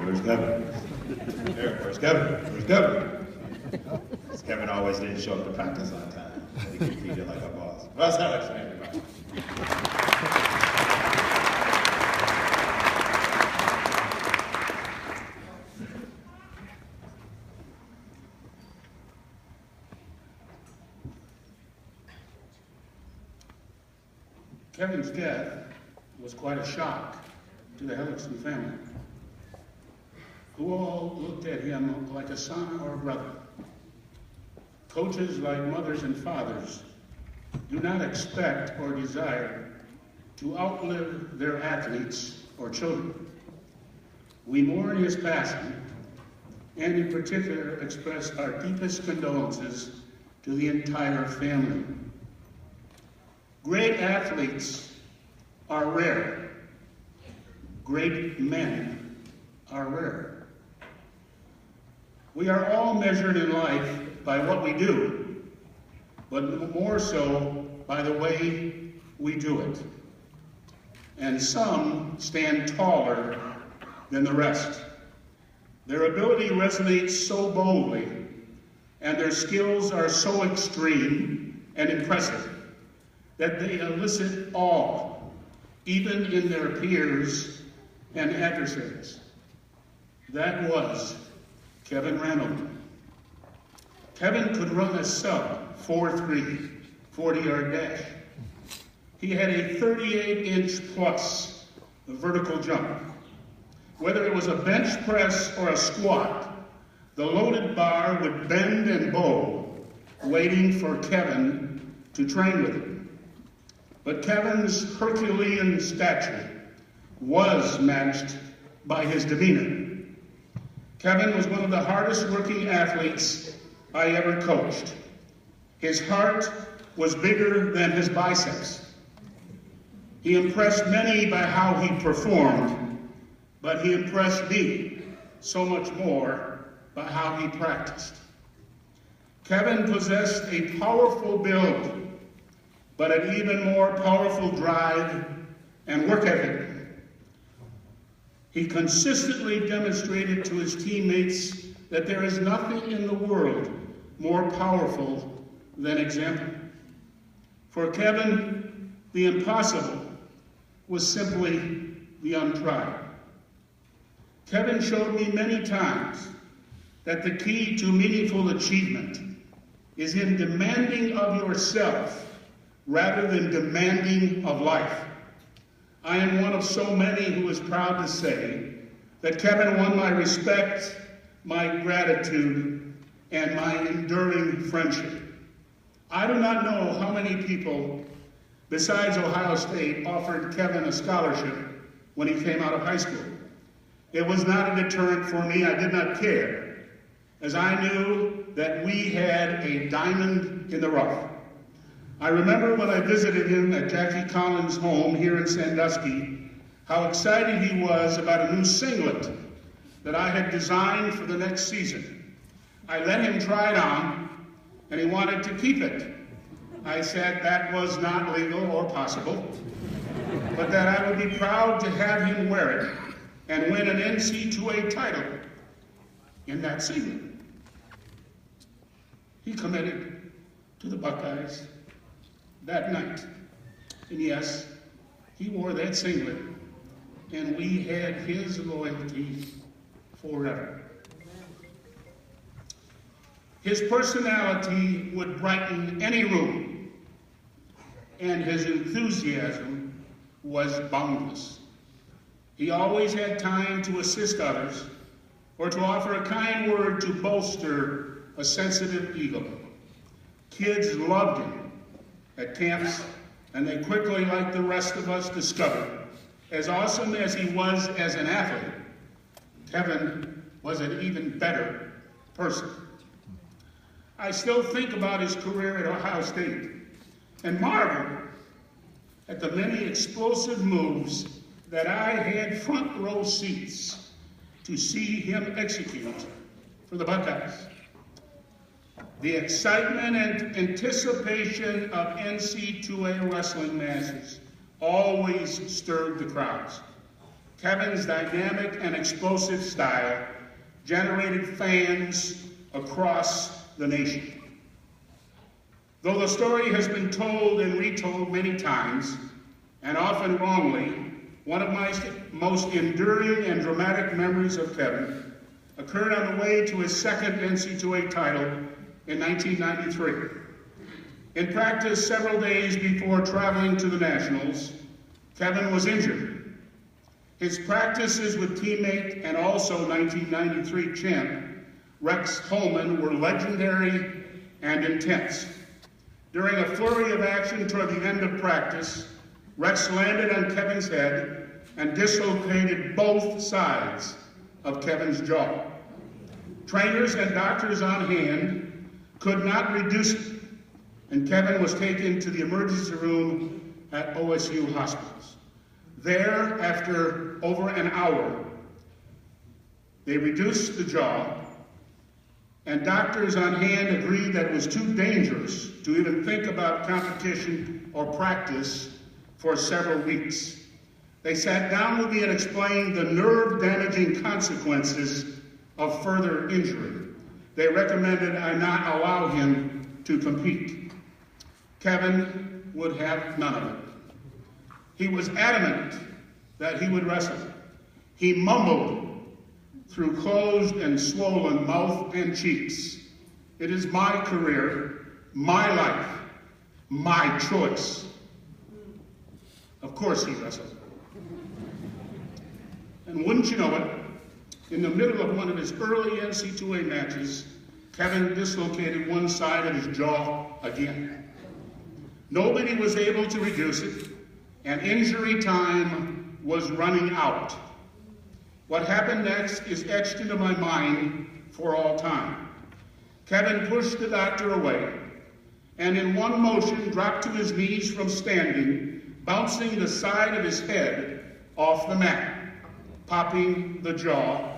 Where's Kevin? Where's Kevin? Where's Kevin? Kevin always didn't show up to practice on time. He could treat it like a boss. Russ Hellickson, everybody. Kevin's death was quite a shock to the Hellickson family, who all looked at him like a son or a brother. Coaches, like mothers and fathers, do not expect or desire to outlive their athletes or children. We mourn his passing, and in particular express our deepest condolences to the entire family. Great athletes are rare. Great men are rare. We are all measured in life by what we do, but more so by the way we do it. And some stand taller than the rest. Their ability resonates so boldly, and their skills are so extreme and impressive that they elicit awe, even in their peers and adversaries. That was Kevin Randleman. Kevin could run a sub 4.3 40-yard dash. He had a 38-inch plus vertical jump. Whether it was a bench press or a squat, the loaded bar would bend and bow, waiting for Kevin to train with him. But Kevin's Herculean stature was matched by his demeanor. Kevin was one of the hardest working athletes I ever coached. His heart was bigger than his biceps. He impressed many by how he performed, but he impressed me so much more by how he practiced. Kevin possessed a powerful build, but an even more powerful drive and work ethic. He consistently demonstrated to his teammates that there is nothing in the world more powerful than example. For Kevin, the impossible was simply the untried. Kevin showed me many times that the key to meaningful achievement is in demanding of yourself rather than demanding of life. I am one of so many who is proud to say that Kevin won my respect, my gratitude, and my enduring friendship. I do not know how many people besides Ohio State offered Kevin a scholarship when he came out of high school. It was not a deterrent for me. I did not care, as I knew that we had a diamond in the rough. I remember when I visited him at Jackie Collins' home here in Sandusky, how excited he was about a new singlet that I had designed for the next season. I let him try it on, and he wanted to keep it. I said that was not legal or possible, but that I would be proud to have him wear it and win an NC2A title in that singlet. He committed to the Buckeyes that night. And yes, he wore that singlet, and we had his loyalty forever. His personality would brighten any room, and his enthusiasm was boundless. He always had time to assist others or to offer a kind word to bolster a sensitive ego. Kids loved him at camps, and they quickly, like the rest of us, discovered, as awesome as he was as an athlete, Kevin was an even better person. I still think about his career at Ohio State and marvel at the many explosive moves that I had front row seats to see him execute for the Buckeyes. The excitement and anticipation of NC2A wrestling matches always stirred the crowds. Kevin's dynamic and explosive style generated fans across the nation. Though the story has been told and retold many times, and often wrongly, one of my most enduring and dramatic memories of Kevin occurred on the way to his second NC2A title in 1993. In practice several days before traveling to the Nationals, Kevin was injured. His practices with teammate and also 1993 champ Rex Holman were legendary and intense. During a flurry of action toward the end of practice, Rex landed on Kevin's head and dislocated both sides of Kevin's jaw. Trainers and doctors on hand could not reduce it, and Kevin was taken to the emergency room at OSU hospitals. There, after over an hour, they reduced the jaw, and doctors on hand agreed that it was too dangerous to even think about competition or practice for several weeks. They sat down with me and explained the nerve-damaging consequences of further injury. They recommended I not allow him to compete. Kevin would have none of it. He was adamant that he would wrestle. He mumbled through closed and swollen mouth and cheeks. "It is my career, my life, my choice." Of course he wrestled. And wouldn't you know it, in the middle of one of his early NC2A matches, Kevin dislocated one side of his jaw again. Nobody was able to reduce it, and injury time was running out. What happened next is etched into my mind for all time. Kevin pushed the doctor away, and in one motion dropped to his knees from standing, bouncing the side of his head off the mat, popping the jaw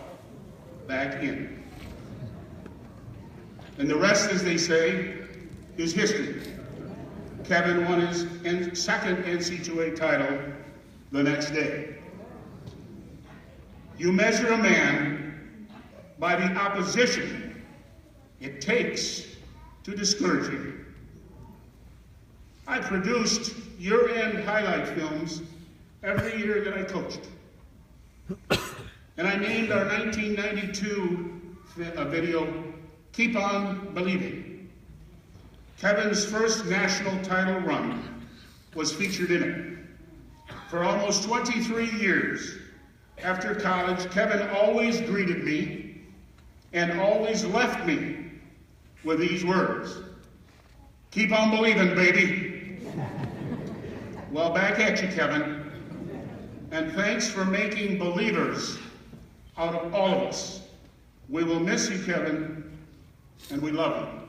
back in. And the rest, as they say, is history. Kevin won his second NC2A title the next day. You measure a man by the opposition it takes to discourage him. I produced year-end highlight films every year that I coached. And I named our 1992 video, "Keep On Believing." Kevin's first national title run was featured in it. For almost 23 years after college, Kevin always greeted me and always left me with these words: "Keep on believing, baby." Well, back at you, Kevin. And thanks for making believers out of all of us. We will miss you, Kevin, and we love you.